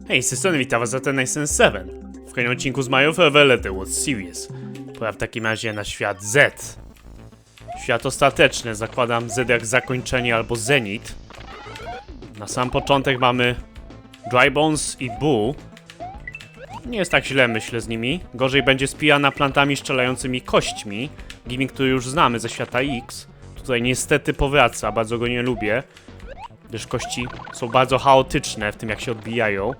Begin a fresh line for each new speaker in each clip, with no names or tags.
Hej, z tej strony witam was za ten Nice 7 w kolejnym odcinku z Mario Forever The World Series. Pora w takim razie na świat Z. Świat ostateczny, zakładam Z jak zakończenie albo zenit. Na sam początek mamy Dry Bones i Boo. Nie jest tak źle, myślę, z nimi. Gorzej będzie z Piranha Plantami strzelającymi kośćmi. Gimmick, który już znamy ze świata X. Tutaj niestety powraca, bardzo go nie lubię, gdyż kości są bardzo chaotyczne w tym, jak się odbijają.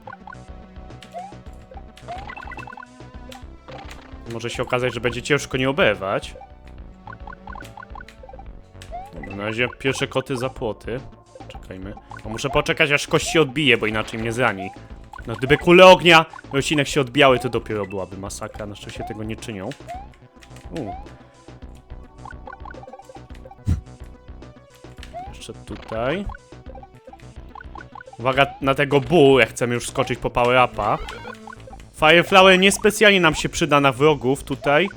Może się okazać, że będzie ciężko nie oberwać. Na razie pierwsze koty za płoty. Czekajmy. Bo muszę poczekać, aż kości odbije, bo inaczej mnie zrani. No gdyby kule ognia roślinek się odbijały, to dopiero byłaby masakra. Na szczęście tego nie czynią. Jeszcze tutaj. Uwaga na tego Boo, jak chcemy już skoczyć po power-upa. Fireflower niespecjalnie nam się przyda na wrogów tutaj,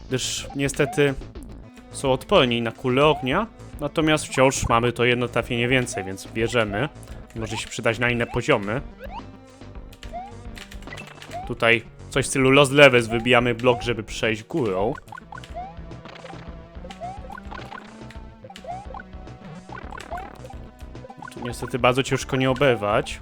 gdyż niestety są odporni na kulę ognia. Natomiast wciąż mamy to jedno trafienie więcej, więc bierzemy. Może się przydać na inne poziomy. Tutaj coś w stylu Lost Levels, wybijamy blok, żeby przejść górą. Tu niestety bardzo ciężko nie oberwać.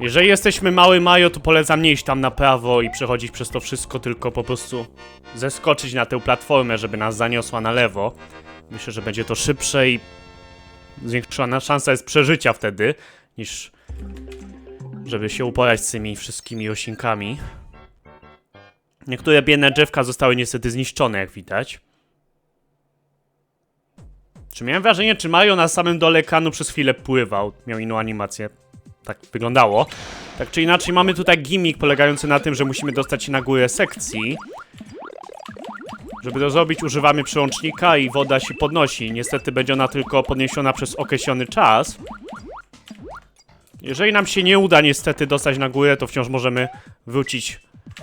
Jeżeli jesteśmy mały Mario, to polecam nie iść tam na prawo i przechodzić przez to wszystko, tylko po prostu zeskoczyć na tę platformę, żeby nas zaniosła na lewo. Myślę, że będzie to szybsze i zwiększona szansa jest przeżycia wtedy, niż żeby się uporać z tymi wszystkimi osinkami. Niektóre biedne drzewka zostały niestety zniszczone, jak widać. Czy miałem wrażenie, czy Mario na samym dole ekranu przez chwilę pływał? Miał inną animację. Tak wyglądało. Tak czy inaczej, mamy tutaj gimmick polegający na tym, że musimy dostać się na górę sekcji. Żeby to zrobić, używamy przełącznika i woda się podnosi. Niestety będzie ona tylko podniesiona przez określony czas. Jeżeli nam się nie uda niestety dostać na górę, to wciąż możemy wrócić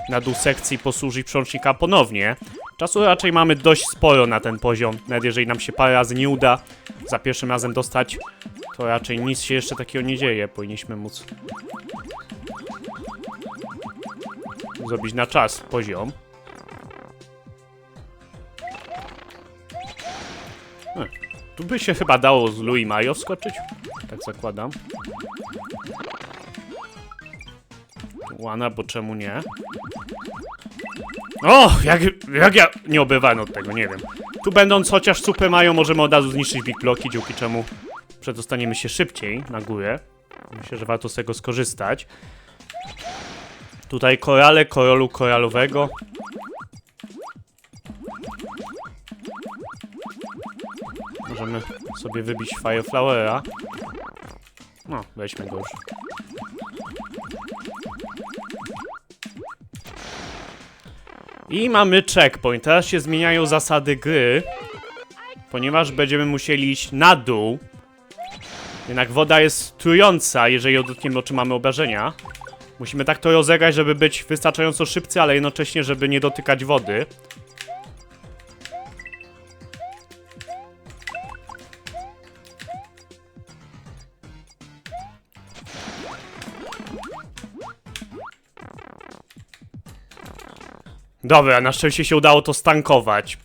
na dół sekcji i posłużyć przełącznika ponownie. Czasu raczej mamy dość sporo na ten poziom. Nawet jeżeli nam się parę razy nie uda za pierwszym razem dostać, to raczej nic się jeszcze takiego nie dzieje. Powinniśmy móc zrobić na czas poziom. Tu by się chyba dało z Lu i Mario wskoczyć. Tak zakładam. Łana, bo czemu nie? O! Jak ja nie obywałem od tego, nie wiem. Tu będąc chociaż Super Mario, możemy od razu zniszczyć big bloki, dzięki czemu przedostaniemy się szybciej na górę. Myślę, że warto z tego skorzystać. Tutaj korale, korolu koralowego. Możemy sobie wybić Fireflowera. No, weźmy go już. I mamy checkpoint. Teraz się zmieniają zasady gry, ponieważ będziemy musieli iść na dół. Jednak woda jest trująca, jeżeli dotkniemy, czy mamy obrażenia. Musimy tak to rozegrać, żeby być wystarczająco szybcy, ale jednocześnie, żeby nie dotykać wody. Dobra, na szczęście się udało to stankować.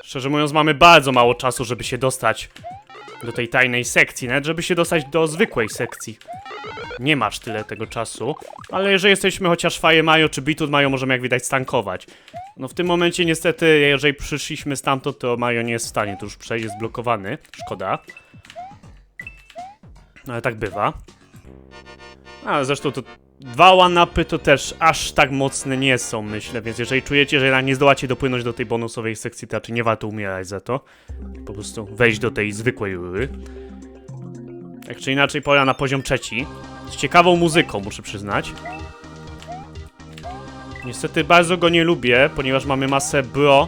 Szczerze mówiąc, mamy bardzo mało czasu, żeby się dostać do tej tajnej sekcji, nawet żeby się dostać do zwykłej sekcji. Nie masz tyle tego czasu, ale jeżeli jesteśmy chociaż Fire Mario czy Beetle Mario, możemy jak widać stankować. No w tym momencie niestety, jeżeli przyszliśmy stamtąd, to Mario nie jest w stanie tu już przejść, jest blokowany. Szkoda. Ale tak bywa. Ale zresztą to dwa one-upy to też aż tak mocne nie są, myślę, więc jeżeli czujecie, że jednak nie zdołacie dopłynąć do tej bonusowej sekcji, to raczej nie warto umierać za to. Po prostu wejść do tej zwykłej rury. Tak czy inaczej, pora na poziom trzeci. Z ciekawą muzyką, muszę przyznać. Niestety bardzo go nie lubię, ponieważ mamy masę bro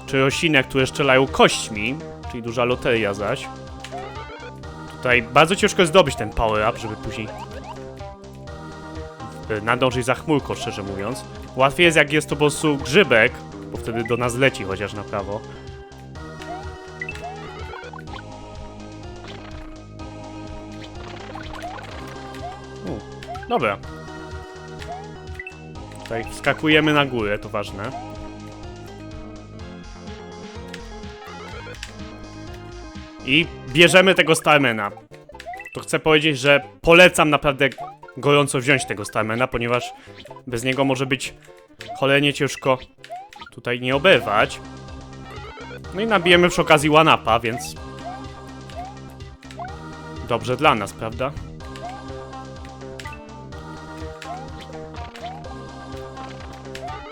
czy roślinek, które strzelają kośćmi, czyli duża loteria zaś. Tutaj bardzo ciężko jest zdobyć ten power-up, żeby później nadążyć za chmurką, szczerze mówiąc. Łatwiej jest, jak jest to po prostu grzybek, bo wtedy do nas leci chociaż na prawo. Dobra. Tutaj wskakujemy na górę, to ważne. I bierzemy tego Starmana. To chcę powiedzieć, że polecam naprawdę gorąco wziąć tego Starmana, ponieważ bez niego może być cholernie ciężko tutaj nie oberwać. No i nabijemy przy okazji one-upa, więc dobrze dla nas, prawda?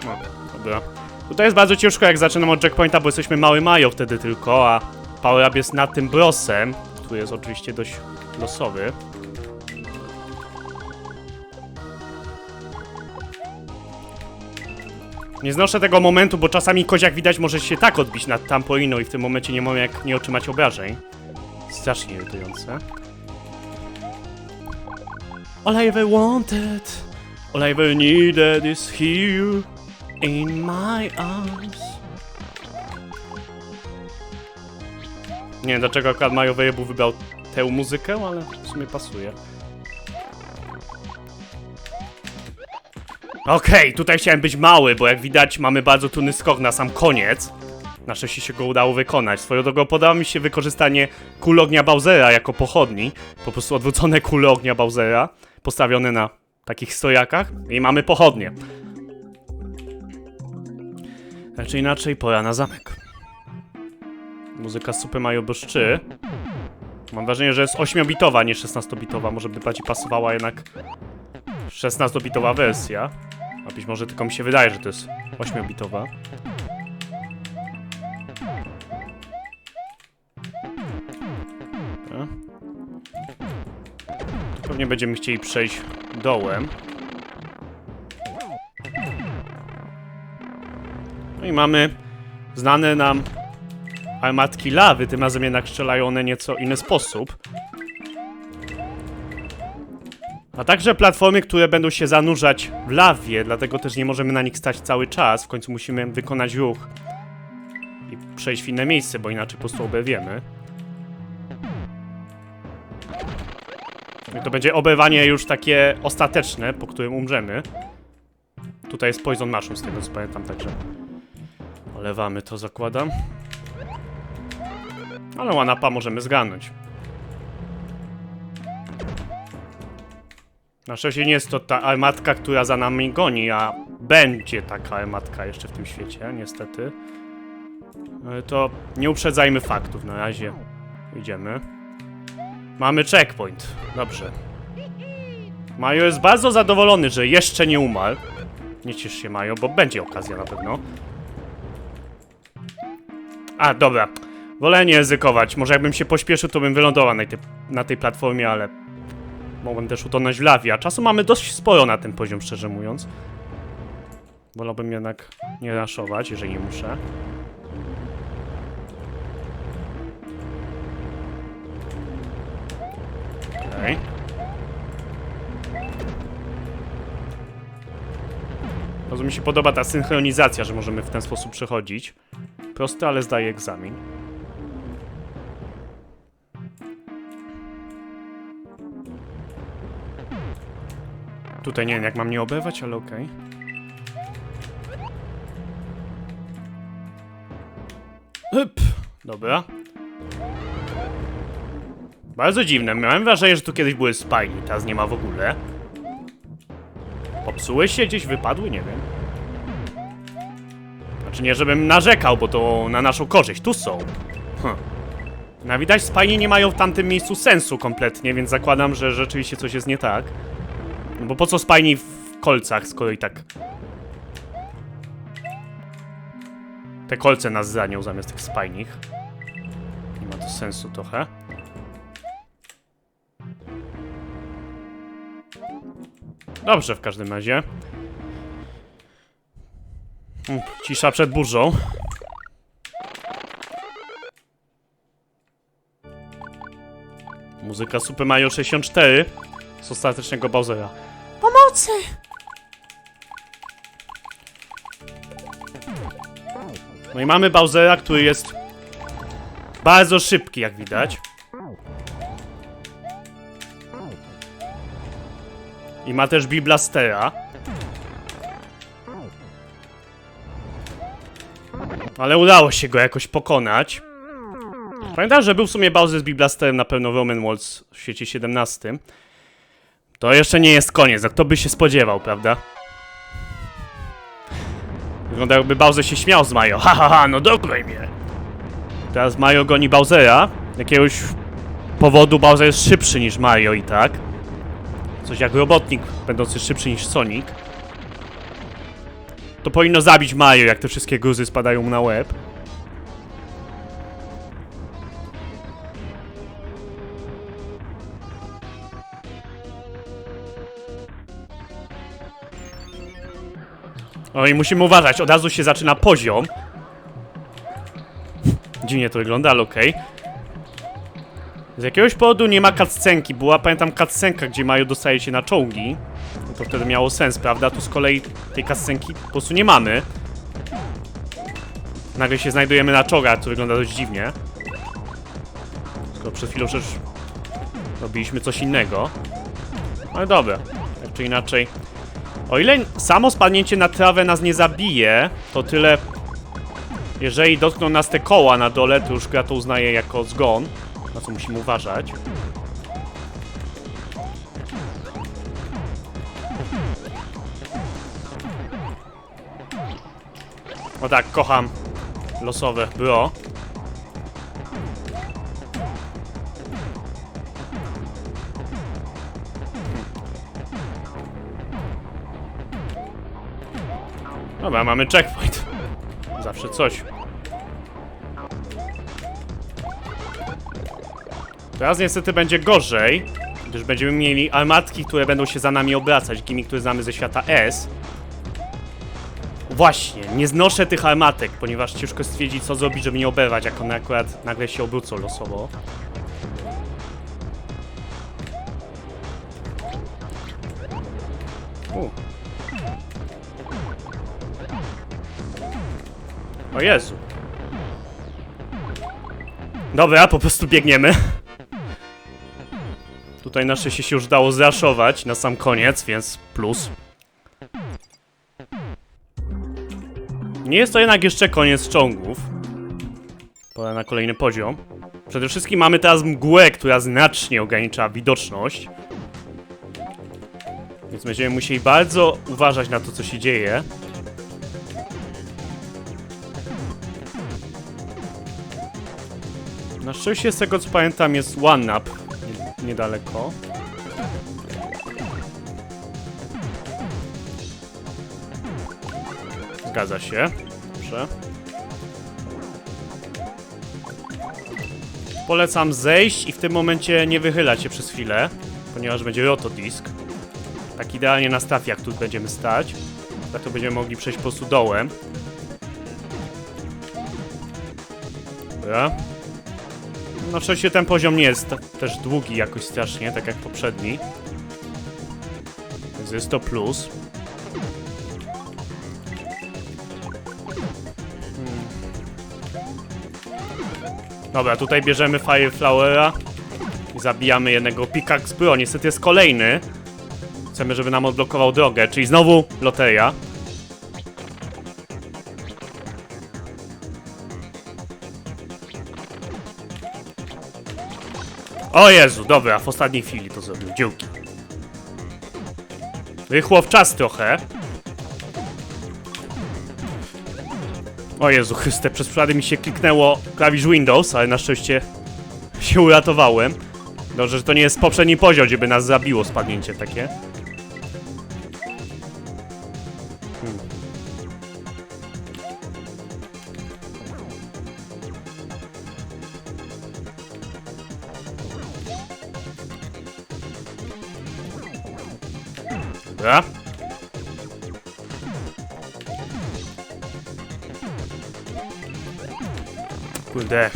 No, dobra. Tutaj jest bardzo ciężko, jak zaczynam od checkpointa, bo jesteśmy mały Majo wtedy tylko, a power-up jest nad tym brosem, który jest oczywiście dość losowy. Nie znoszę tego momentu, bo czasami koziak widać może się tak odbić nad trampoliną i w tym momencie nie mam jak nie otrzymać obrażeń. Strasznie irytujące. All I ever wanted, all I ever needed is here in my arms. Nie wiem dlaczego akurat Mario Wyjebu wybrał tę muzykę, ale w sumie pasuje. Okej, tutaj chciałem być mały, bo jak widać mamy bardzo trudny skok na sam koniec. Na szczęście się go udało wykonać. Swoją drogą podoba mi się wykorzystanie kul ognia Bowsera jako pochodni. Po prostu odwrócone kule ognia Bowsera, postawione na takich stojakach i mamy pochodnie. Tak czy inaczej, pora na zamek. Muzyka Super Mario Bros. 3. Mam wrażenie, że jest 8-bitowa, nie 16-bitowa. Może by bardziej pasowała jednak 16-bitowa wersja. A być może tylko mi się wydaje, że to jest 8-bitowa. Tu pewnie będziemy chcieli przejść dołem. No i mamy znane nam armatki lawy, tym razem jednak strzelają one nieco inny sposób. A także platformy, które będą się zanurzać w lawie, dlatego też nie możemy na nich stać cały czas. W końcu musimy wykonać ruch i przejść w inne miejsce, bo inaczej po prostu oberwiemy. I to będzie oberwanie już takie ostateczne, po którym umrzemy. Tutaj jest Poison Mushroom, z tego co pamiętam, także olewamy to, zakładam. Ale one-upa możemy zgarnąć. Na szczęście nie jest to ta armatka, która za nami goni, a będzie taka armatka jeszcze w tym świecie, niestety. Ale to nie uprzedzajmy faktów, na razie idziemy. Mamy checkpoint, dobrze. Majo jest bardzo zadowolony, że jeszcze nie umarł. Nie ciesz się, Majo, bo będzie okazja na pewno. A, dobra. Wolę nie ryzykować. Może jakbym się pośpieszył, to bym wylądował na tej platformie, ale mogłem też utonąć w lawie, a czasu mamy dość sporo na ten poziom, szczerze mówiąc. Wolałbym jednak nie raszować, jeżeli nie muszę. Okej. Bardzo mi się podoba ta synchronizacja, że możemy w ten sposób przechodzić. Prosty, ale zdaje egzamin. Tutaj nie wiem, jak mam nie oberwać, ale okej. Dobra. Bardzo dziwne. Miałem wrażenie, że tu kiedyś były spajni, teraz nie ma w ogóle. Popsuły się gdzieś, wypadły? Nie wiem. Znaczy nie, żebym narzekał, bo to na naszą korzyść. Tu są. No widać, spajni nie mają w tamtym miejscu sensu kompletnie, więc zakładam, że rzeczywiście coś jest nie tak. No bo po co spajni w kolcach, skoro i tak... Te kolce nas zranią zamiast tych spajnich. Nie ma to sensu trochę. Dobrze w każdym razie. Cisza przed burzą. Muzyka Super Mario 64 z ostatecznego Bowsera. Pomocy! No i mamy Bowsera, który jest bardzo szybki, jak widać. I ma też Biblastera. Ale udało się go jakoś pokonać. Pamiętam, że był w sumie Bowser z Biblasterem na pewno w Roman Worlds w świecie 17. To jeszcze nie jest koniec, a kto by się spodziewał, prawda? Wygląda jakby Bowser się śmiał z Mario. Ha, ha, ha, no dograj mnie. Teraz Mario goni Bowsera. Z jakiegoś powodu Bowser jest szybszy niż Mario i tak. Coś jak robotnik, będący szybszy niż Sonic. To powinno zabić Mario, jak te wszystkie gruzy spadają mu na łeb. O i musimy uważać, od razu się zaczyna poziom. Dziwnie to wygląda, ale okej. Z jakiegoś powodu nie ma cutscenki. Była, pamiętam, cutscenka, gdzie Mario dostaje się na czołgi. No to wtedy miało sens, prawda? Tu z kolei tej cutscenki po prostu nie mamy. Nagle się znajdujemy na czołgach, to wygląda dość dziwnie. Skoro przed chwilą przecież robiliśmy coś innego. Ale dobra, tak czy inaczej. O ile samo spadnięcie na trawę nas nie zabije, to tyle... Jeżeli dotkną nas te koła na dole, to już gra to uznaje jako zgon. Na co musimy uważać. O tak, kocham losowe bro. Dobra, mamy checkpoint. Zawsze coś. Teraz niestety będzie gorzej, gdyż będziemy mieli armatki, które będą się za nami obracać. Gimmick, który znamy ze świata S. Właśnie, nie znoszę tych armatek, ponieważ ciężko stwierdzić, co zrobić, żeby nie oberwać, jak one akurat nagle się obrócą losowo. O Jezu. Dobra, po prostu biegniemy. Tutaj na szczęście się już dało zraszować na sam koniec, więc plus. Nie jest to jednak jeszcze koniec ciągów. Pora na kolejny poziom. Przede wszystkim mamy teraz mgłę, która znacznie ogranicza widoczność. Więc będziemy musieli bardzo uważać na to, co się dzieje. Na szczęście, z tego co pamiętam, jest one-up niedaleko. Zgadza się. Dobrze. Polecam zejść i w tym momencie nie wychylać się przez chwilę, ponieważ będzie rotodisk. Tak idealnie na staw, jak tu będziemy stać. Tak to będziemy mogli przejść po prostu dołem. Dobra. Na szczęście ten poziom nie jest też długi jakoś strasznie, tak jak poprzedni. Więc jest to plus. Dobra, tutaj bierzemy Fireflowera i zabijamy jednego Pickaxe Pro. Niestety jest kolejny. Chcemy, żeby nam odblokował drogę, czyli znowu loteria. O Jezu, dobra, w ostatniej chwili to zrobił, dzięki. Rychło w czas trochę. O Jezu Chryste, przez przypadek mi się kliknęło klawisz Windows, ale na szczęście się uratowałem. Dobrze, że to nie jest poprzedni poziom, gdzie by nas zabiło spadnięcie takie. Dobra. Kurde.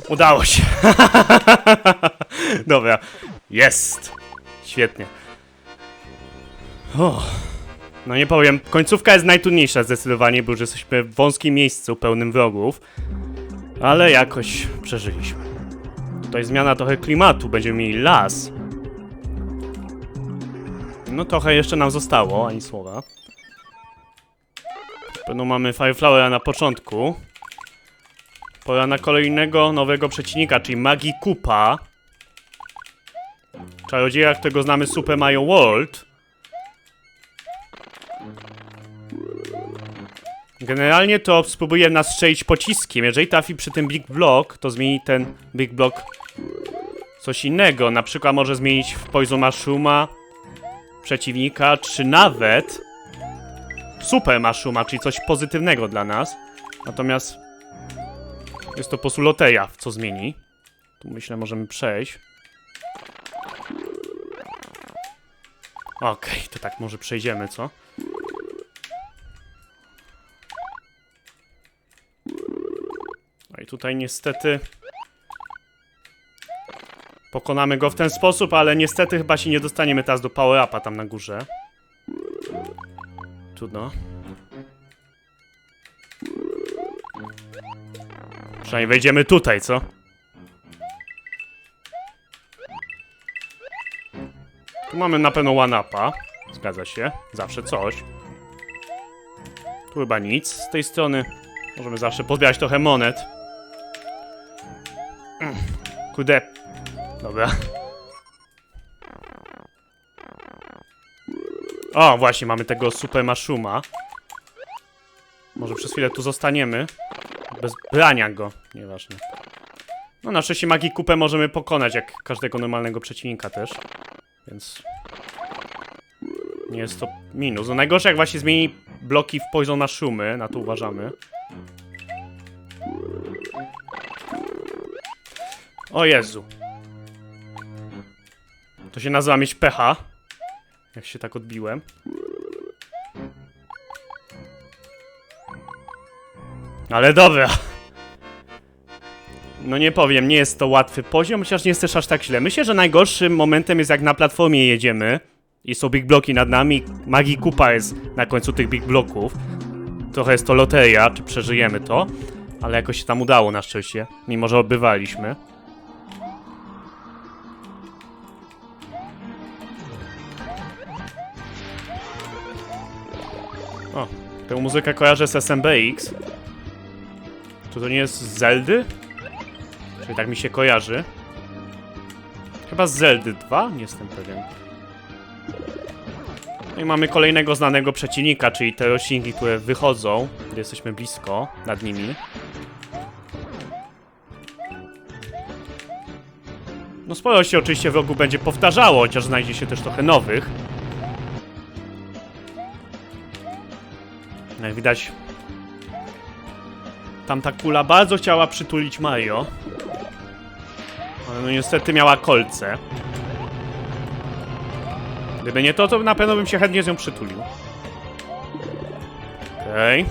Udało się. Dobra. Jest. Świetnie. No nie powiem, końcówka jest najtrudniejsza zdecydowanie, bo już jesteśmy w wąskim miejscu pełnym wrogów. Ale jakoś przeżyliśmy. Tutaj zmiana trochę klimatu, będziemy mieli las. No trochę jeszcze nam zostało, ani słowa. Pewno mamy Fireflowera na początku. Pora na kolejnego nowego przeciwnika, czyli Magikupa. Czarodzieja, którego znamy z Super Mario World. Generalnie to spróbuje nas strzelić pociskiem. Jeżeli trafi przy tym Big Block, to zmieni ten Big Block coś innego. Na przykład może zmienić w Poison Mushrooma przeciwnika, czy nawet Super Mushrooma, czyli coś pozytywnego dla nas. Natomiast jest to po prostu loteria, w co zmieni. Tu myślę, możemy przejść. Okej, to tak może przejdziemy, co? No i tutaj niestety pokonamy go w ten sposób, ale niestety chyba się nie dostaniemy teraz do power-upa tam na górze. Trudno. Przynajmniej wejdziemy tutaj, co? Tu mamy na pewno one-upa. Zgadza się. Zawsze coś. Tu chyba nic z tej strony. Możemy zawsze pozbierać trochę monet. Kurde. Dobra. O, właśnie, mamy tego Super Mushrooma. Może przez chwilę tu zostaniemy. Bez brania go. Nieważne. No, na szczęście Magikupę możemy pokonać, jak każdego normalnego przeciwnika też. Więc nie jest to minus. No najgorsze, jak właśnie zmieni bloki w Poison Mushroomy. Na to uważamy. O Jezu. To się nazywa mieć pecha. Jak się tak odbiłem. Ale dobra. No nie powiem, nie jest to łatwy poziom, chociaż nie jest też aż tak źle. Myślę, że najgorszym momentem jest jak na platformie jedziemy i są big bloki nad nami. Magikupa jest na końcu tych big bloków. Trochę jest to loteria, czy przeżyjemy to. Ale jakoś się tam udało na szczęście, mimo że odbywaliśmy. O, tę muzykę kojarzę z SMBX. Czy to nie jest z Zeldy? Czyli tak mi się kojarzy. Chyba z Zeldy 2? Nie jestem pewien. No i mamy kolejnego znanego przeciwnika, czyli te roślinki, które wychodzą, gdy jesteśmy blisko nad nimi. No sporo się oczywiście wrogów będzie powtarzało, chociaż znajdzie się też trochę nowych. Jak widać, tamta kula bardzo chciała przytulić Mario. Ale no niestety miała kolce. Gdyby nie to, to na pewno bym się chętnie z nią przytulił. Okej.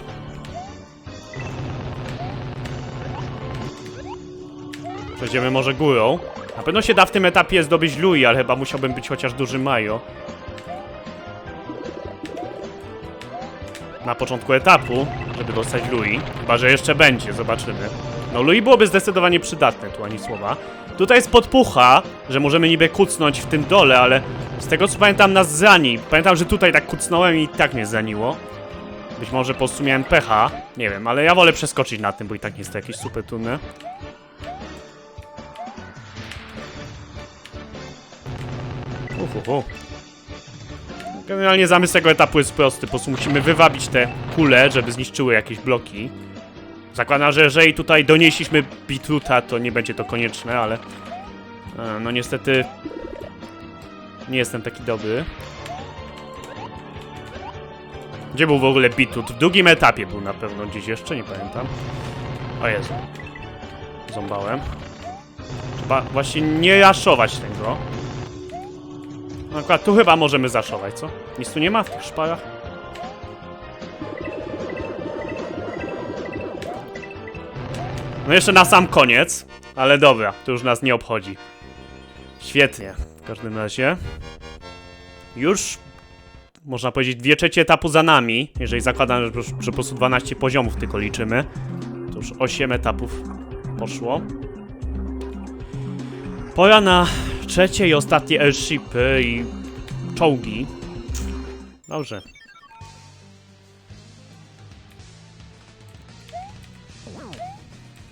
Przejdziemy może górą. Na pewno się da w tym etapie zdobyć Lui, ale chyba musiałbym być chociaż duży Mario. Na początku etapu, żeby dostać Lui. Chyba że jeszcze będzie, zobaczymy. No Lui byłoby zdecydowanie przydatne, tu ani słowa. Tutaj jest podpucha, że możemy niby kucnąć w tym dole, ale z tego co pamiętam nas zrani. Pamiętam, że tutaj tak kucnąłem i tak mnie zraniło. Być może po prostu miałem pecha, nie wiem, ale ja wolę przeskoczyć na tym, bo i tak nie jest to jakieś super trudne. Generalnie zamysł tego etapu jest prosty, po prostu musimy wywabić te kule, żeby zniszczyły jakieś bloki. Zakładam, że jeżeli tutaj donieśliśmy Beetruta, to nie będzie to konieczne, ale... no niestety... nie jestem taki dobry. Gdzie był w ogóle Beetrut? W drugim etapie był na pewno gdzieś jeszcze, nie pamiętam. O Jezu. Ząbałem. Trzeba właśnie nie raszować tego. No akurat tu chyba możemy zaszować, co? Nic tu nie ma w tych szparach? No jeszcze na sam koniec, ale dobra, to już nas nie obchodzi. Świetnie, w każdym razie. już, można powiedzieć, 2/3 etapu za nami. Jeżeli zakładam, że po prostu 12 poziomów tylko liczymy, to już 8 etapów poszło. Pora na trzecie i ostatnie airshipy i czołgi. Dobrze.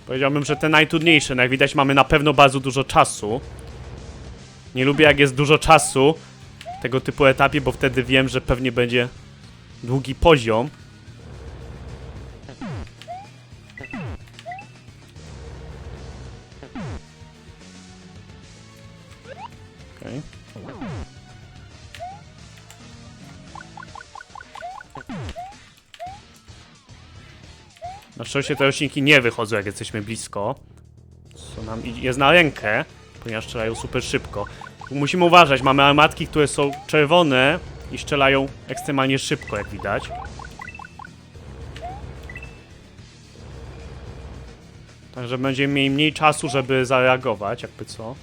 Powiedziałbym, że te najtrudniejsze. No jak widać, mamy na pewno bardzo dużo czasu. Nie lubię, jak jest dużo czasu w tego typu etapie, bo wtedy wiem, że pewnie będzie długi poziom. Okej. Na szczęście te roślinki nie wychodzą, jak jesteśmy blisko. Co nam jest na rękę, ponieważ strzelają super szybko. Musimy uważać, mamy armatki, które są czerwone i strzelają ekstremalnie szybko, jak widać. Także będziemy mieli mniej czasu, żeby zareagować, jakby co.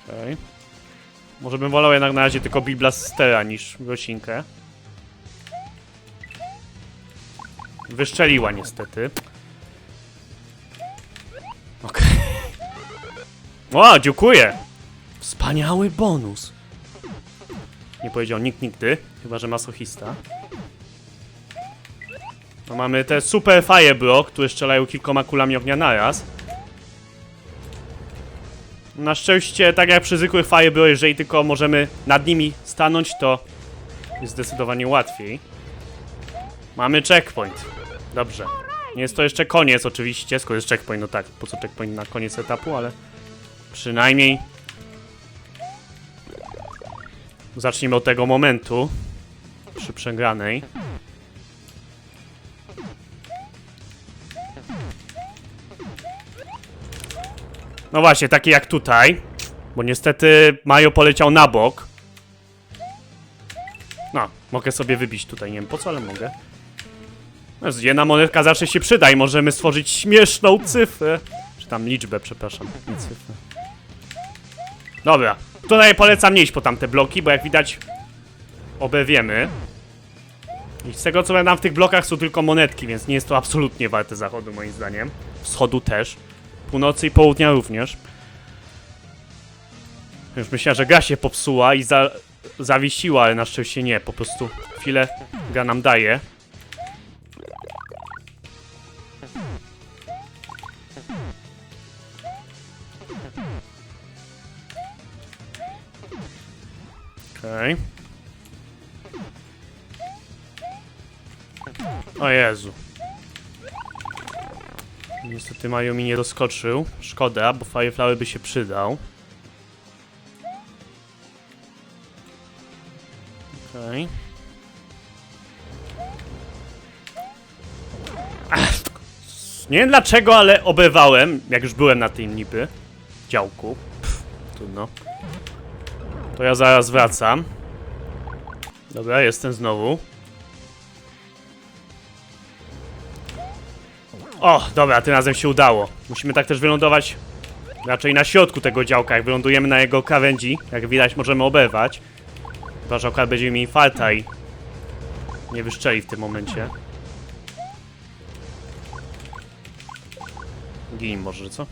Okej. Może bym wolał jednak na razie tylko Biblastera niż roślinkę. Wyszczeliła niestety. Okej. O, dziękuję! Wspaniały bonus. Nie powiedział nikt nigdy, chyba że masochista. No mamy te super fireblock, które strzelają kilkoma kulami ognia naraz. Na szczęście, tak jak przy zwykłych fireblock, jeżeli tylko możemy nad nimi stanąć, to jest zdecydowanie łatwiej. Mamy checkpoint. Dobrze. Nie jest to jeszcze koniec oczywiście, skoro jest checkpoint, no tak, po co checkpoint na koniec etapu, ale przynajmniej zacznijmy od tego momentu przy przegranej. No właśnie, taki jak tutaj, bo niestety Mario poleciał na bok. No, mogę sobie wybić tutaj, nie wiem po co, ale mogę. No, jedna monetka zawsze się przyda i możemy stworzyć śmieszną cyfrę. Czy tam liczbę, przepraszam, nie cyfrę. Dobra, tutaj polecam nie iść po tamte bloki, bo jak widać obie wiemy. I z tego co pamiętam, w tych blokach są tylko monetki, więc nie jest to absolutnie warte zachodu moim zdaniem. Wschodu też. Północy i południa również. Już myślałem, że gra się popsuła i zawiesiła, ale na szczęście nie. Po prostu chwilę gra nam daje. Okej. O Jezu. Niestety Mario mi nie doskoczył. Szkoda, bo Fireflower by się przydał. Okej. Nie wiem dlaczego, ale obewałem, jak już byłem na tym niby działku. Trudno. To ja zaraz wracam. Dobra, jestem znowu. O, dobra, tym razem się udało. Musimy tak też wylądować raczej na środku tego działka. Jak wylądujemy na jego krawędzi, jak widać, możemy oberwać. Chyba że akurat będziemy mieli farta i nie wyszczeli w tym momencie. Gin może, co?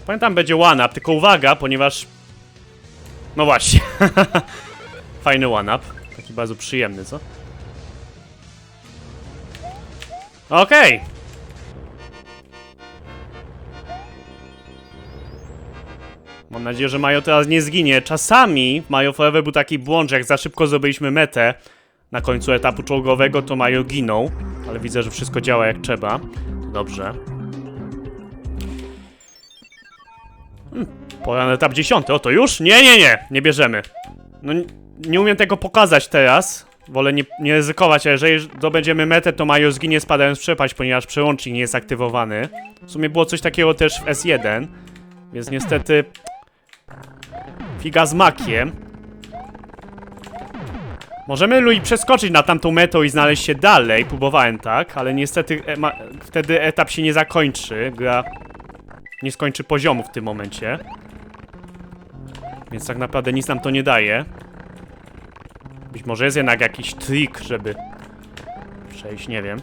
Pamiętam, będzie one-up, tylko uwaga, ponieważ... No właśnie. Fajny one-up. Taki bardzo przyjemny, co? Okej. Mam nadzieję, że Mario teraz nie zginie. Czasami w Mario Forever był taki błąd, że jak za szybko zrobiliśmy metę na końcu etapu czołgowego, to Mario ginął. Ale widzę, że wszystko działa jak trzeba. Dobrze. Pora na etap 10. O, to już? Nie. Nie bierzemy. No, nie umiem tego pokazać teraz. Wolę nie ryzykować, a jeżeli zdobędziemy metę, to Mario zginie spadając w przepaść, ponieważ przełącznik nie jest aktywowany. W sumie było coś takiego też w S1. Więc niestety... Figa z makiem. Możemy, Louis, przeskoczyć na tamtą metę i znaleźć się dalej. Próbowałem tak, ale niestety wtedy etap się nie zakończy. Gra nie skończy poziomu w tym momencie. Więc tak naprawdę nic nam to nie daje. Być może jest jednak jakiś trik, żeby przejść, nie wiem.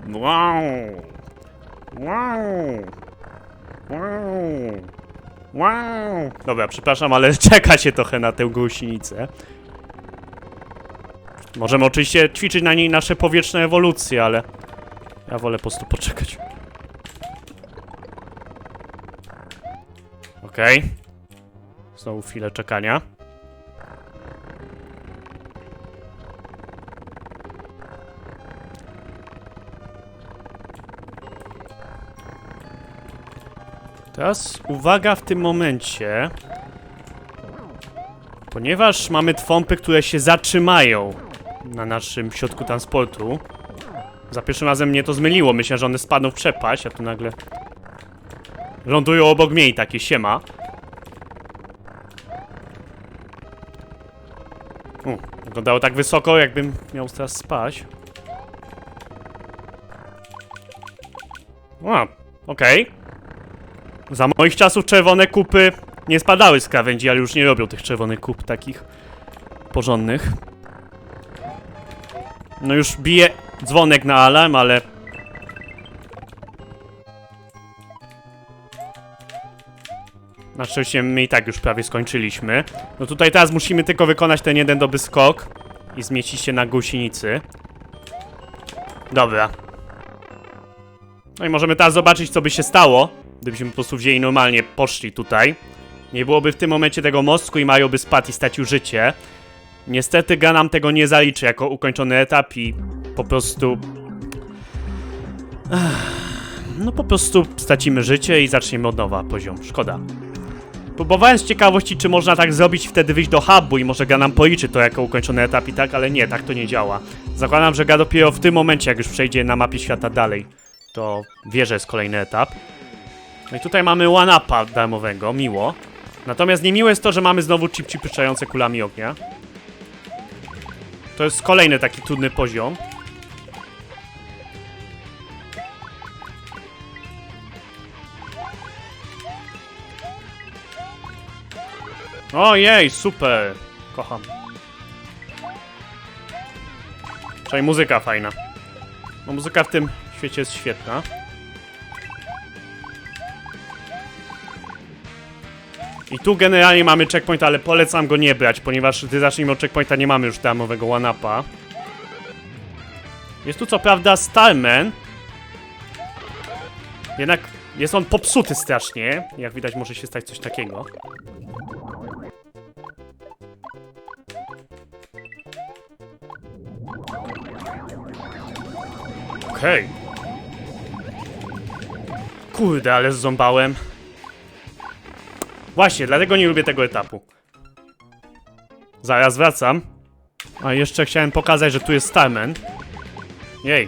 Wow. Wow. Wow. Wow. Dobra, przepraszam, ale czeka się trochę na tę gąsienicę. Możemy oczywiście ćwiczyć na niej nasze powietrzne ewolucje, ale ja wolę po prostu poczekać. Okej. Znowu chwilę czekania. Teraz uwaga w tym momencie. Ponieważ mamy twompy, które się zatrzymają na naszym środku transportu. Za pierwszym razem mnie to zmyliło. Myślę, że one spadną w przepaść, a tu nagle lądują obok mnie i takie siema. Wyglądało tak wysoko, jakbym miał teraz spaść. Okej. Za moich czasów czerwone kupy nie spadały z krawędzi, ale już nie robią tych czerwonych kup takich porządnych. No już bije dzwonek na alarm, ale... Na szczęście my i tak już prawie skończyliśmy. No tutaj teraz musimy tylko wykonać ten jeden dobry skok i zmieścić się na gąsienicy. Dobra. No i możemy teraz zobaczyć, co by się stało, gdybyśmy po prostu wzięli normalnie, poszli tutaj. Nie byłoby w tym momencie tego mostku i Mario by spadł i stracił życie. Niestety gra nam tego nie zaliczy jako ukończony etap i po prostu... No po prostu stracimy życie i zaczniemy od nowa poziom. Szkoda. Próbowałem z ciekawości, czy można tak zrobić i wtedy wyjść do hubu i może gra nam policzy to jako ukończony etap i tak, ale nie, tak to nie działa. Zakładam, że gra dopiero w tym momencie, jak już przejdzie na mapie świata dalej, to wie, że jest kolejny etap. No i tutaj mamy one-upa darmowego, miło. Natomiast niemiłe jest to, że mamy znowu chip przypuszczające kulami ognia. To jest kolejny taki trudny poziom. Ojej, super! Kocham. Czyli muzyka fajna. No muzyka w tym świecie jest świetna. I tu generalnie mamy checkpoint, ale polecam go nie brać, ponieważ gdy zaczniemy od checkpointa nie mamy już darmowego one-upa. Jest tu co prawda Starman. Jednak jest on popsuty strasznie. Jak widać może się stać coś takiego. Okej. Kurde, ale zząbałem. Właśnie, dlatego nie lubię tego etapu. Zaraz wracam. A jeszcze chciałem pokazać, że tu jest Starman. Jej.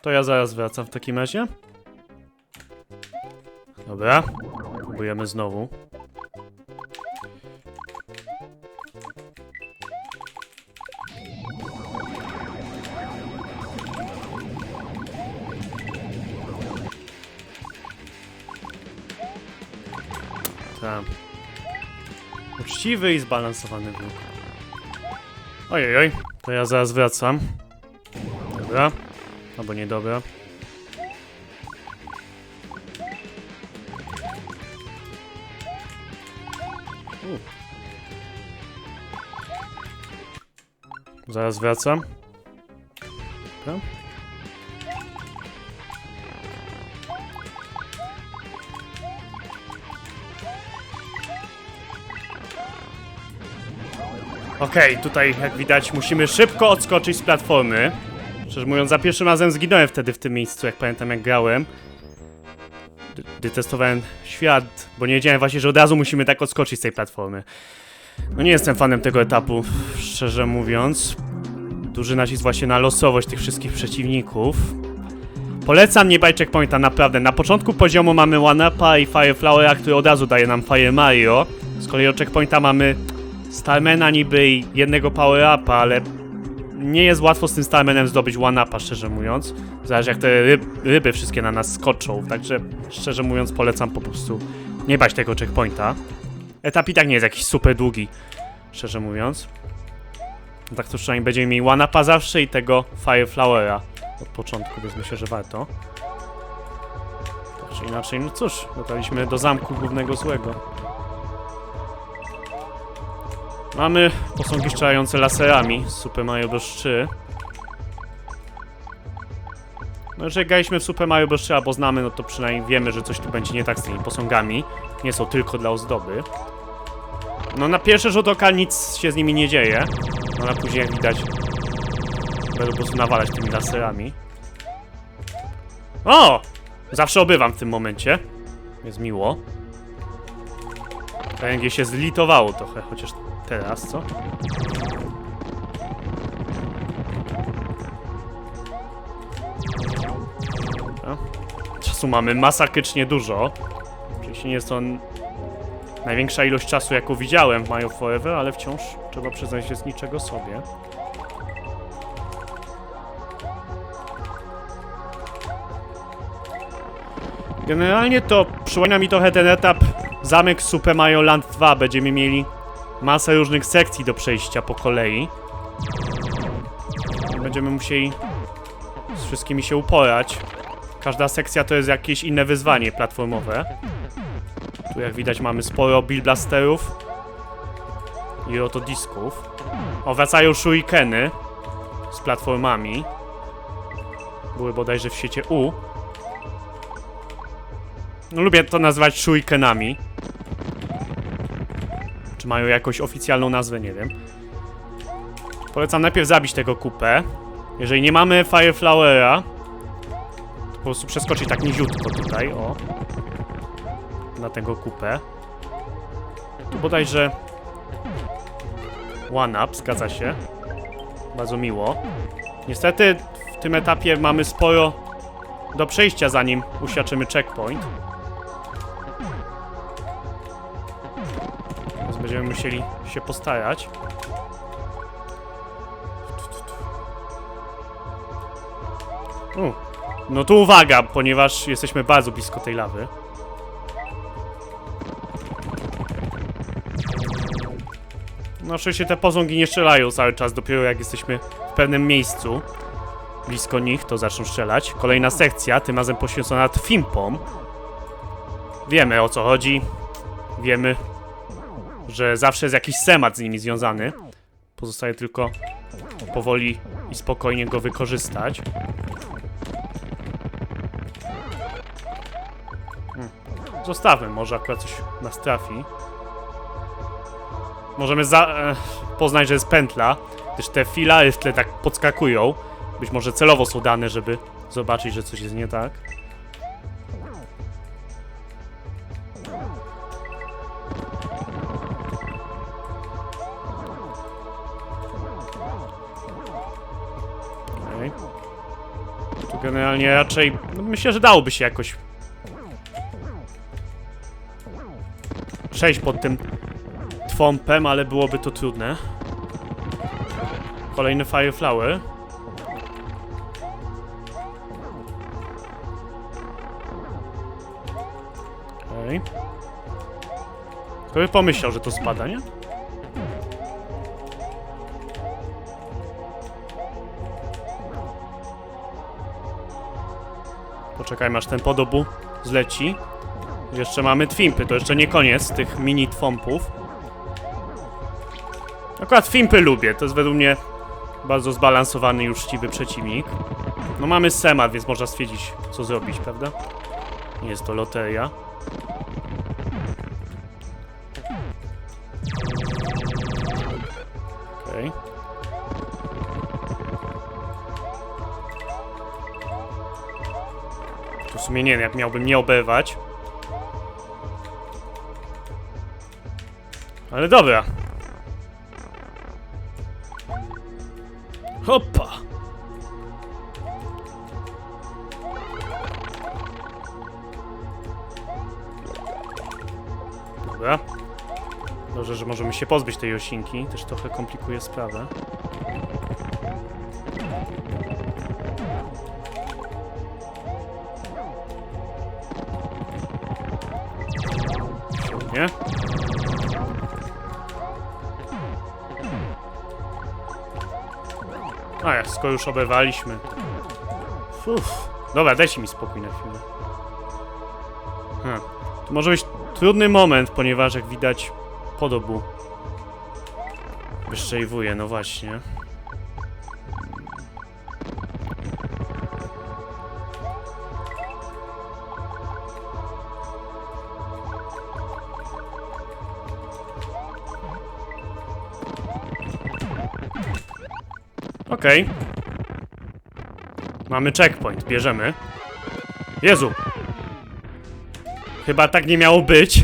To ja zaraz wracam w takim razie. Dobra. Próbujemy znowu. Tak. Uczciwy i zbalansowany blok. Ojej, to ja zaraz wracam. Dobra. Albo nie dobra. Zaraz wracam. Dobra. Okej, tutaj jak widać musimy szybko odskoczyć z platformy. Szczerze mówiąc, za pierwszym razem zginąłem wtedy w tym miejscu, jak pamiętam jak grałem. gdy testowałem świat, bo nie wiedziałem właśnie, że od razu musimy tak odskoczyć z tej platformy. No nie jestem fanem tego etapu, szczerze mówiąc. Duży nacisk właśnie na losowość tych wszystkich przeciwników. Polecam nie bać checkpointa, naprawdę. Na początku poziomu mamy One-Upa i Fire Flowera, który od razu daje nam Fire Mario. Z kolei od checkpointa mamy Starmana niby i jednego Power-Upa, ale nie jest łatwo z tym Starmanem zdobyć One-Upa, szczerze mówiąc. Zależy jak te ryby wszystkie na nas skoczą, także szczerze mówiąc polecam po prostu nie bać tego checkpointa. Etap i tak nie jest jakiś super długi, szczerze mówiąc. No tak to przynajmniej będziemy mieli One-Upa zawsze i tego Fire Flowera od początku, więc myślę, że warto. Tak czy inaczej, no cóż, dotarliśmy do zamku głównego złego. Mamy posągi strzelające laserami z Super Mario Bros. 3. No jeżeli graliśmy w Super Mario Bros. 3 albo znamy, no to przynajmniej wiemy, że coś tu będzie nie tak z tymi posągami. Nie są tylko dla ozdoby. No na pierwszy rzut oka nic się z nimi nie dzieje. No a później jak widać będą po prostu nawalać tymi laserami. O! Zawsze obywam w tym momencie. Jest miło. PNG się zlitowało trochę, chociaż teraz, co? No. Czasu mamy masakrycznie dużo. Oczywiście nie jest to największa ilość czasu, jaką widziałem w Mario Forever, ale wciąż trzeba przyznać, że jest niczego sobie. Generalnie to przypomina mi trochę ten etap zamek Super Mario Land 2. Będziemy mieli masę różnych sekcji do przejścia po kolei. Będziemy musieli z wszystkimi się uporać. Każda sekcja to jest jakieś inne wyzwanie platformowe. Tu jak widać mamy sporo Bill Blasterów i oto disków. O, wracają shurikeny z platformami. Były bodajże w świecie U. No, lubię to nazywać shurikenami. Czy mają jakąś oficjalną nazwę, nie wiem. Polecam najpierw zabić tego kupę. Jeżeli nie mamy Fire Flowera, to po prostu przeskoczyć tak niziutko tutaj, o. Na tego kupę. Tu bodajże One-Up, zgadza się. Bardzo miło. Niestety w tym etapie mamy sporo do przejścia, zanim uświadczymy checkpoint. Więc będziemy musieli się postarać. No tu uwaga, ponieważ jesteśmy bardzo blisko tej lawy. No oczywiście te posągi nie strzelają cały czas, dopiero jak jesteśmy w pewnym miejscu blisko nich, to zaczną strzelać. Kolejna sekcja, tym razem poświęcona Twimpom. Wiemy o co chodzi. Wiemy, że zawsze jest jakiś temat z nimi związany. Pozostaje tylko powoli i spokojnie go wykorzystać. Zostawmy, może akurat coś nas trafi. Możemy poznać, że jest pętla, gdyż te filary w tle tak podskakują. Być może celowo są dane, żeby zobaczyć, że coś jest nie tak. Okay. Tu generalnie raczej... No myślę, że dałoby się jakoś przejść pod tym twompem, ale byłoby to trudne. Kolejny Fire Flower. Okej. Kto by pomyślał, że to spada, nie? Poczekajmy, aż ten podobu zleci. Jeszcze mamy Twimpy, to jeszcze nie koniec tych mini twompów. Akurat Twimpy lubię, to jest według mnie bardzo zbalansowany i uczciwy przeciwnik. No mamy schemat, więc można stwierdzić, co zrobić, prawda? Nie jest to loteria. Okej. Tu w sumie nie wiem, jak miałbym nie oberwać. Ale dobra. Hoppa! Dobra. Dobrze, że możemy się pozbyć tej osinki. Też trochę komplikuje sprawę. Nie? A jak skoro już oberwaliśmy. Uff. Dobra, dajcie mi spokój na chwilę. To może być trudny moment, ponieważ jak widać podobu wyszczeliwuje, no właśnie. Okej. Mamy checkpoint, bierzemy. Jezu! Chyba tak nie miało być.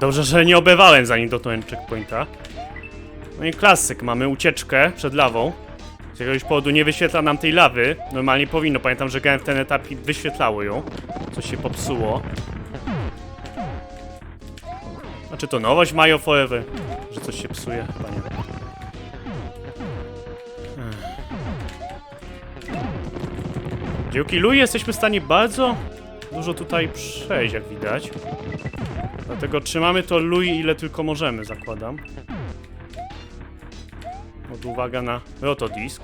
Dobrze, że nie obewałem zanim dotknąłem checkpointa. No i klasyk, mamy ucieczkę przed lawą. Z jakiegoś powodu nie wyświetla nam tej lawy. Normalnie powinno, pamiętam, że grałem w ten etap i wyświetlało ją. Coś się popsuło. Znaczy to nowość Mario Forever? Że coś się psuje? Chyba nie. Dzięki Lui jesteśmy w stanie bardzo dużo tutaj przejść, jak widać. Dlatego trzymamy to Lui ile tylko możemy, zakładam. Uwaga na rotodisk.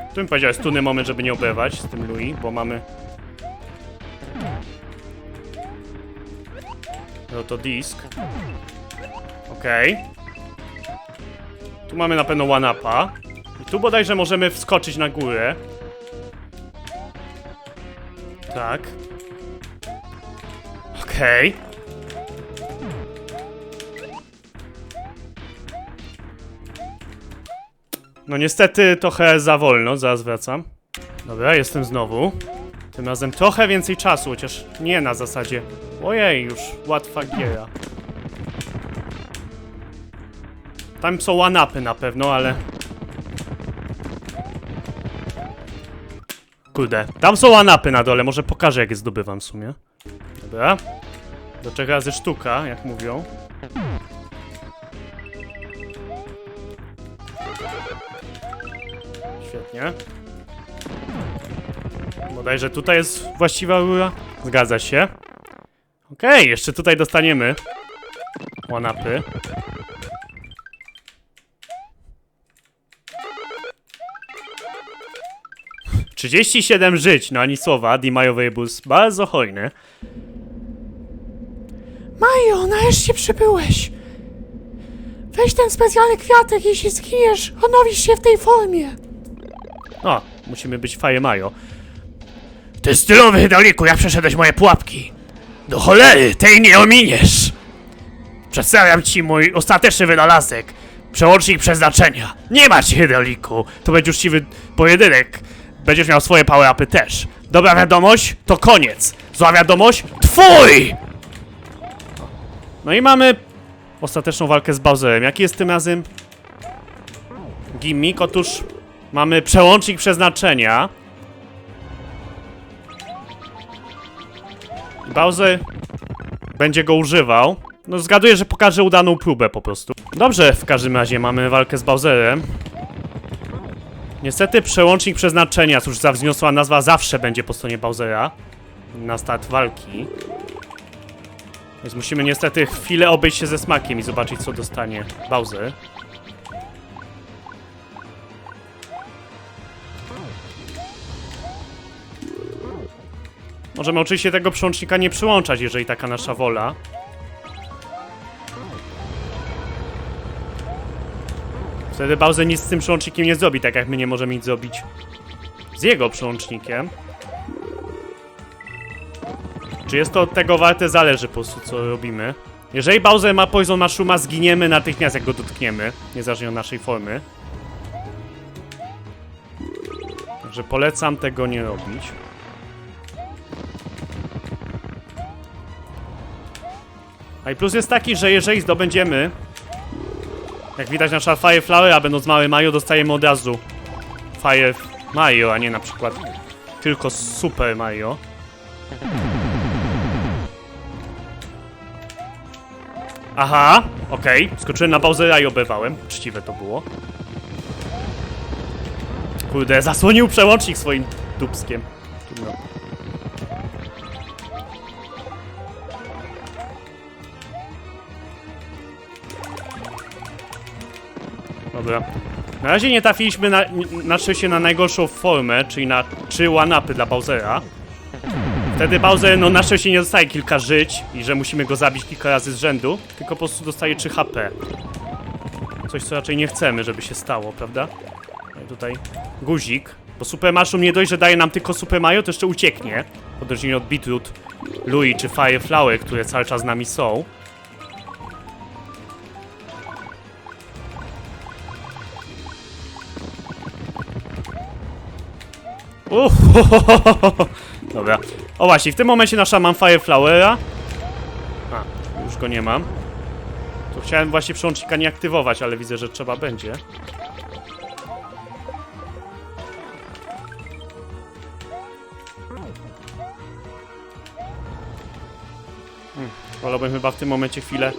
Tu bym powiedział, jest trudny moment, żeby nie oberwać z tym Lui, bo mamy rotodisk. Okej. Tu mamy na pewno one-upa. I tu bodajże możemy wskoczyć na górę. Tak. Okej. No niestety trochę za wolno, zaraz wracam. Dobra, jestem znowu. Tym razem trochę więcej czasu, chociaż nie na zasadzie. Ojej, już łatwa giera. Tam są one-upy na pewno, ale... Kurde, tam są one-upy na dole, może pokażę jak je zdobywam w sumie. Dobra. Do 3 razy sztuka, jak mówią. Świetnie. Bodajże tutaj jest właściwa rura. Zgadza się. Okej, jeszcze tutaj dostaniemy one-upy. ...37 żyć, no ani słowa, Dimayo Weibus bardzo hojny.
Majo, nareszcie przybyłeś. Weź ten specjalny kwiatek, jeśli zginiesz, odnowisz się w tej formie.
O, musimy być Fire Mayo. Ty stylowy hydrauliku, jak przeszedłeś moje pułapki? Do cholery, tej nie ominiesz! Przedstawiam ci mój ostateczny wynalazek. Przełącznik przeznaczenia. Nie ma ci hydrauliku. To będzie uczciwy pojedynek. Będziesz miał swoje power-upy też. Dobra wiadomość? To koniec. Zła wiadomość? Twój! No i mamy ostateczną walkę z Bowserem. Jaki jest tym razem gimmick? Otóż mamy przełącznik przeznaczenia. Bowser będzie go używał. No zgaduję, że pokaże udaną próbę po prostu. Dobrze, w każdym razie mamy walkę z Bowserem. Niestety przełącznik przeznaczenia, cóż za wzniosła nazwa, zawsze będzie po stronie Bowsera na start walki. Więc musimy niestety chwilę obejść się ze smakiem i zobaczyć, co dostanie Bowser. Możemy oczywiście tego przełącznika nie przyłączać, jeżeli taka nasza wola. Wtedy Bowser nic z tym przełącznikiem nie zrobi, tak jak my nie możemy nic zrobić z jego przełącznikiem. Czy jest to od tego warte? Zależy po prostu, co robimy. Jeżeli Bowser ma Poison Mushrooma, zginiemy natychmiast, jak go dotkniemy, niezależnie od naszej formy. Także polecam tego nie robić. A i plus jest taki, że jeżeli zdobędziemy, jak widać nasza Fire Flower, a będąc małe Mario, dostajemy od razu Fire Mario, a nie na przykład tylko Super Mario. Aha, okej. Skoczyłem na Bowsera i oberwałem. Uczciwe to było. Kurde, zasłonił przełącznik swoim dupskiem. Trudno. Dobra. Na razie nie trafiliśmy na szczęście na najgorszą formę, czyli na 3 one-upy dla Bowsera. Wtedy Bowser, no na szczęście nie dostaje kilka żyć i że musimy go zabić kilka razy z rzędu, tylko po prostu dostaje 3 HP. Coś, co raczej nie chcemy, żeby się stało, prawda? No i tutaj guzik, bo Super Mushroom nie dość, że daje nam tylko Super Mario, to jeszcze ucieknie. W odróżnieniu od Beetroot, Louie czy Fire Flower, które cały czas z nami są. Dobra. O właśnie, w tym momencie nasza mam Fire Flowera. A, już go nie mam. To chciałem właśnie przełącznika nie aktywować, ale widzę, że trzeba będzie. Wolałbym chyba w tym momencie chwilę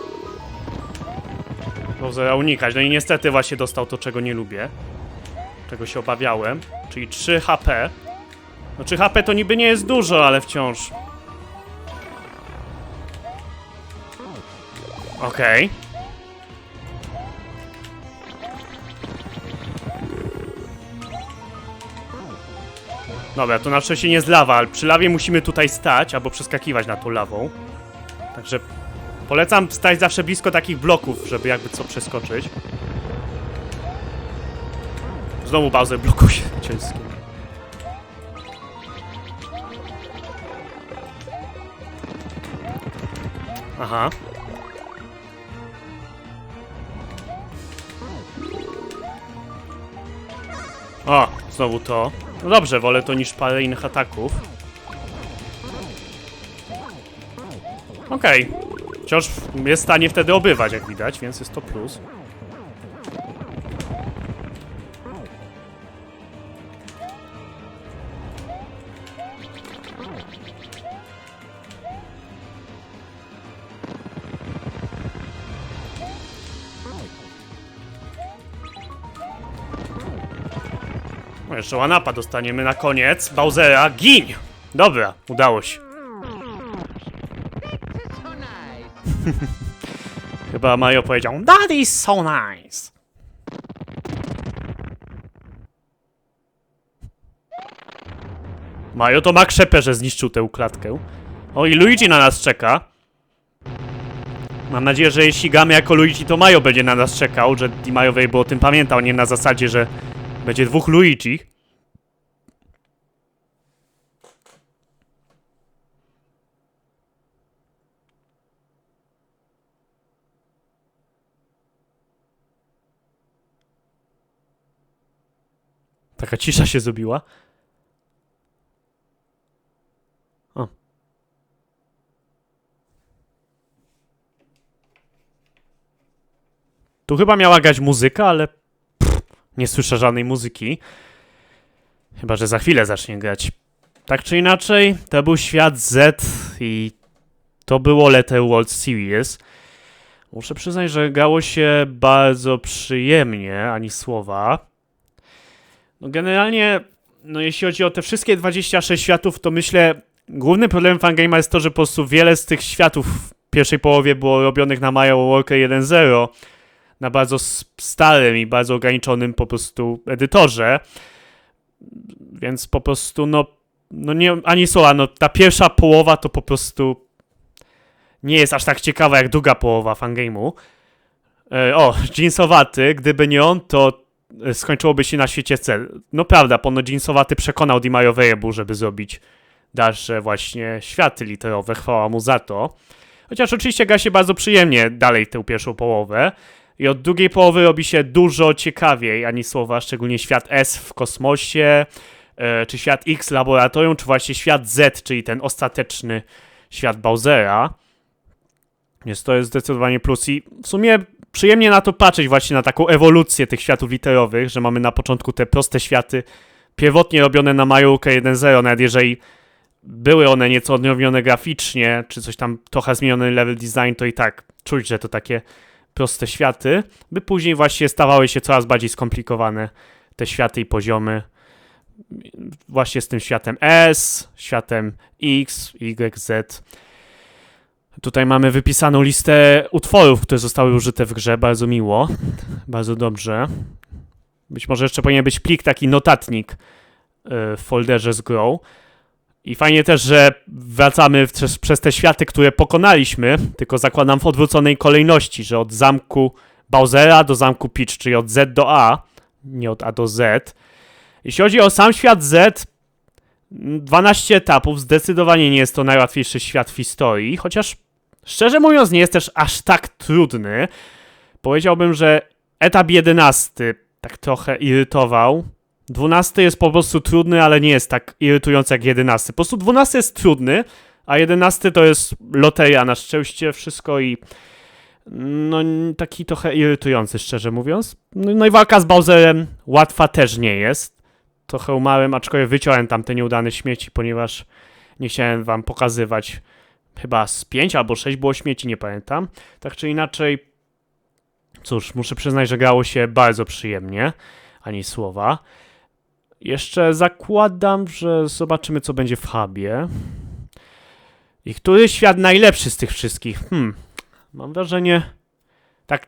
Bowsera unikać. No i niestety właśnie dostał to, czego nie lubię. Czego się obawiałem. Czyli 3 HP. No 3 HP to niby nie jest dużo, ale wciąż. Okej. Dobra, to na szczęście nie jest lawa, ale przy lawie musimy tutaj stać, albo przeskakiwać nad tą lawą. Także polecam stać zawsze blisko takich bloków, żeby jakby co przeskoczyć. Znowu Bowser blokuje cielskie. Aha. O, znowu to. No dobrze, wolę to niż parę innych ataków. Okej. Wciąż jest w stanie wtedy obywać, jak widać, więc jest to plus. No jeszcze one-upa dostaniemy na koniec. Bowsera, gin! Dobra, udało się. Chyba Mario powiedział, that is so nice. Mario to ma krzepę, że zniszczył tę klatkę. O, i Luigi na nas czeka. Mam nadzieję, że jeśli gramy jako Luigi, to Mario będzie na nas czekał, że Mario by o tym pamiętał, nie na zasadzie, że będzie 2 Luigi. Taka cisza się zrobiła. O. Tu chyba miała grać muzyka, ale nie słyszę żadnej muzyki. Chyba że za chwilę zacznie grać. Tak czy inaczej, to był świat Z i to było Letter World Series. Muszę przyznać, że grało się bardzo przyjemnie, ani słowa. No generalnie, no jeśli chodzi o te wszystkie 26 światów, to myślę, głównym problemem Fangame'a jest to, że po prostu wiele z tych światów w pierwszej połowie było robionych na Mario Worker 1.0, na bardzo starym i bardzo ograniczonym po prostu edytorze, więc po prostu, no nie, ani słowa, no ta pierwsza połowa to po prostu nie jest aż tak ciekawa jak druga połowa Fangame'u. O, Jeansowaty, gdyby nie on, to skończyłoby się na świecie C. No prawda, ponoć Jeansowaty przekonał Mario Variable, żeby zrobić dalsze właśnie światy literowe, chwała mu za to. Chociaż oczywiście gra się bardzo przyjemnie dalej tę pierwszą połowę. I od drugiej połowy robi się dużo ciekawiej, ani słowa, szczególnie świat S w kosmosie, czy świat X laboratorium, czy właśnie świat Z, czyli ten ostateczny świat Bowsera. Więc to jest zdecydowanie plus i w sumie przyjemnie na to patrzeć właśnie na taką ewolucję tych światów literowych, że mamy na początku te proste światy pierwotnie robione na Majorkę 1.0, nawet jeżeli były one nieco odnowione graficznie, czy coś tam trochę zmieniony level design, to i tak czuć, że to takie proste światy, by później właśnie stawały się coraz bardziej skomplikowane te światy i poziomy. Właśnie z tym światem S, światem X, Y, Z. Tutaj mamy wypisaną listę utworów, które zostały użyte w grze, bardzo miło, bardzo dobrze. Być może jeszcze powinien być plik, taki notatnik w folderze z grą. I fajnie też, że wracamy przez te światy, które pokonaliśmy, tylko zakładam w odwróconej kolejności, że od zamku Bowsera do zamku Peach, czyli od Z do A, nie od A do Z. Jeśli chodzi o sam świat Z, 12 etapów, zdecydowanie nie jest to najłatwiejszy świat w historii, chociaż szczerze mówiąc nie jest też aż tak trudny. Powiedziałbym, że etap 11 tak trochę irytował. 12 jest po prostu trudny, ale nie jest tak irytujący jak 11. Po prostu 12 jest trudny, a 11 to jest loteria na szczęście, wszystko i no taki trochę irytujący, szczerze mówiąc. No i walka z Bowserem łatwa też nie jest. Trochę umarłem, aczkolwiek wyciąłem tam te nieudane śmieci, ponieważ nie chciałem wam pokazywać. Chyba z 5 albo 6 było śmieci, nie pamiętam. Tak czy inaczej, cóż, muszę przyznać, że grało się bardzo przyjemnie, ani słowa. Jeszcze zakładam, że zobaczymy, co będzie w hubie. I który świat najlepszy z tych wszystkich? Mam wrażenie...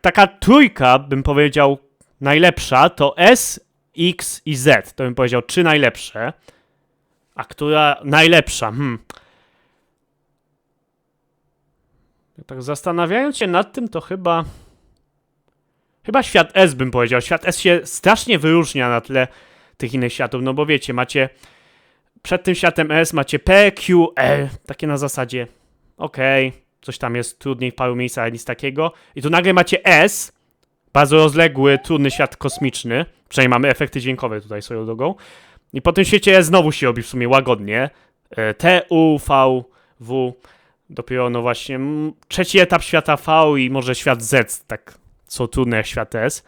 taka trójka, bym powiedział, najlepsza, to S, X i Z. To bym powiedział 3 najlepsze. A która najlepsza? Tak zastanawiając się nad tym, to chyba świat S bym powiedział. Świat S się strasznie wyróżnia na tle tych innych światów, no bo wiecie, macie przed tym światem S macie P, Q, R, takie na zasadzie coś tam jest trudniej w paru miejscach, ale nic takiego. I tu nagle macie S, bardzo rozległy, trudny świat kosmiczny, przynajmniej mamy efekty dźwiękowe tutaj swoją drogą. I po tym świecie S znowu się robi w sumie łagodnie. T, U, V, W, dopiero no właśnie trzeci etap świata V i może świat Z, tak są trudne jak świat S.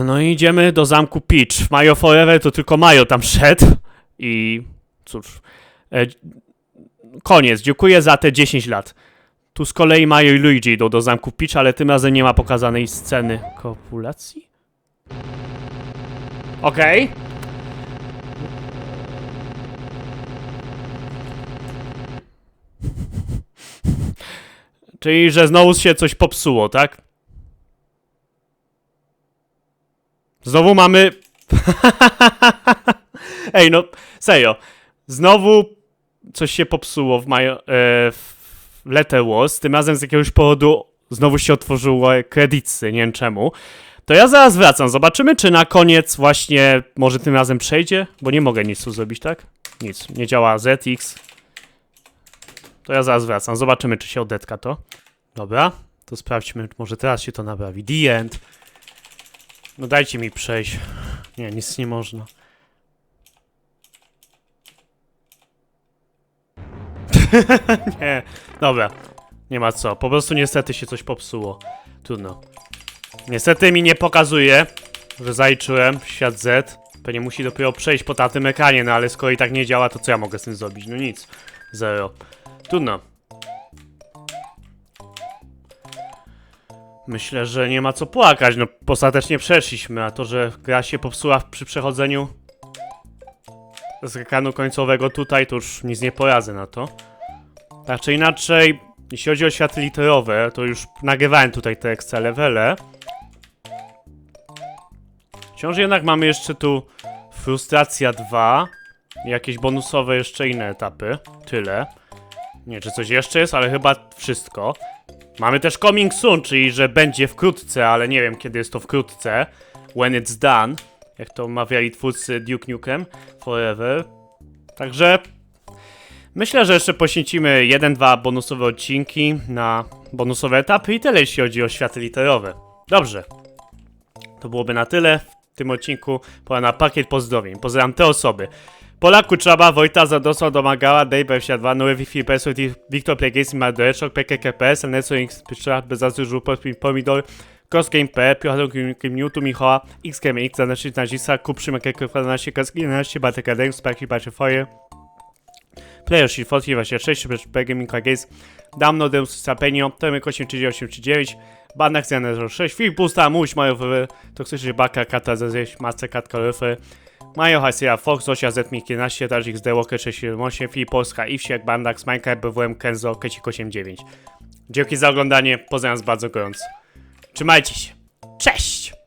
No i idziemy do zamku Peach. W Mario Forever to tylko Mario tam szedł i cóż, koniec, dziękuję za te 10 lat. Tu z kolei Mario i Luigi idą do zamku Peach, ale tym razem nie ma pokazanej sceny kopulacji. Okej. Czyli, że znowu się coś popsuło, tak? Znowu mamy... Ej, no, serio. Znowu coś się popsuło w Letter Wars. Tym razem z jakiegoś powodu znowu się otworzyły kredyty, nie wiem czemu. To ja zaraz wracam. Zobaczymy, czy na koniec właśnie może tym razem przejdzie. Bo nie mogę nic tu zrobić, tak? Nic. Nie działa ZX. To ja zaraz wracam. Zobaczymy, czy się odetka to. Dobra. To sprawdźmy, może teraz się to naprawi. The end. No dajcie mi przejść. Nie, nic nie można. Nie, dobra. Nie ma co. Po prostu niestety się coś popsuło. Trudno. Niestety mi nie pokazuje, że zaliczyłem świat Z. Pewnie musi dopiero przejść po tym ekranie, no ale skoro i tak nie działa, to co ja mogę z tym zrobić? No nic. Zero. Trudno. Myślę, że nie ma co płakać, no ostatecznie przeszliśmy, a to, że gra się popsuła przy przechodzeniu z ekranu końcowego tutaj, to już nic nie poradzę na to. Tak czy inaczej, jeśli chodzi o światy literowe, to już nagrywałem tutaj te extra levele. Wciąż jednak mamy jeszcze tu Frustracja 2 i jakieś bonusowe jeszcze inne etapy. Tyle. Nie wiem, czy coś jeszcze jest, ale chyba wszystko. Mamy też Coming Soon, czyli że będzie wkrótce, ale nie wiem kiedy jest to wkrótce. When it's done, jak to mawiali twórcy Duke Nukem Forever. Także myślę, że jeszcze poświęcimy 1-2 bonusowe odcinki na bonusowe etapy i tyle, jeśli chodzi o światy literowe. Dobrze. To byłoby na tyle w tym odcinku, pora na pakiet pozdrowień. Pozdrawiam te osoby. Polaku Czaba, Wojta, Zadosła, Domagała, Dave, 2 Nowy Wi-Fi, PSU, Wiktor, Plegis, Madreczok, PKKPS, Neco, X, Pyszczak, Bezazu, Pomidor, Crossgame.pl, Piotr, Newtu, Michała, XKMX, Zanaszy, Nazisa, Kupszymek, 12, Kaski, 11, Bartek Adem, Sparky, Bacie Foje, Player Shield, Fotki, 26, PG, Minka Gaze, Damno, Deus, Sapenio, Tomek, 83839, Banak, Zena 06, Filip, Pusta, Muś, Majowy, Toksyczny, Baka, Kata, Zezieś, Master, Katka, Ryfy, Majo, Hasia, Fox, Zosia, Zetmik 11, Darzik, Z, Walker, 678, Filip, Polska, Iwsiek, Bandax, Minecraft, BWM, Kenzo, Kecik 89. Dzięki za oglądanie, pozdrawiam was bardzo gorąco. Trzymajcie się. Cześć!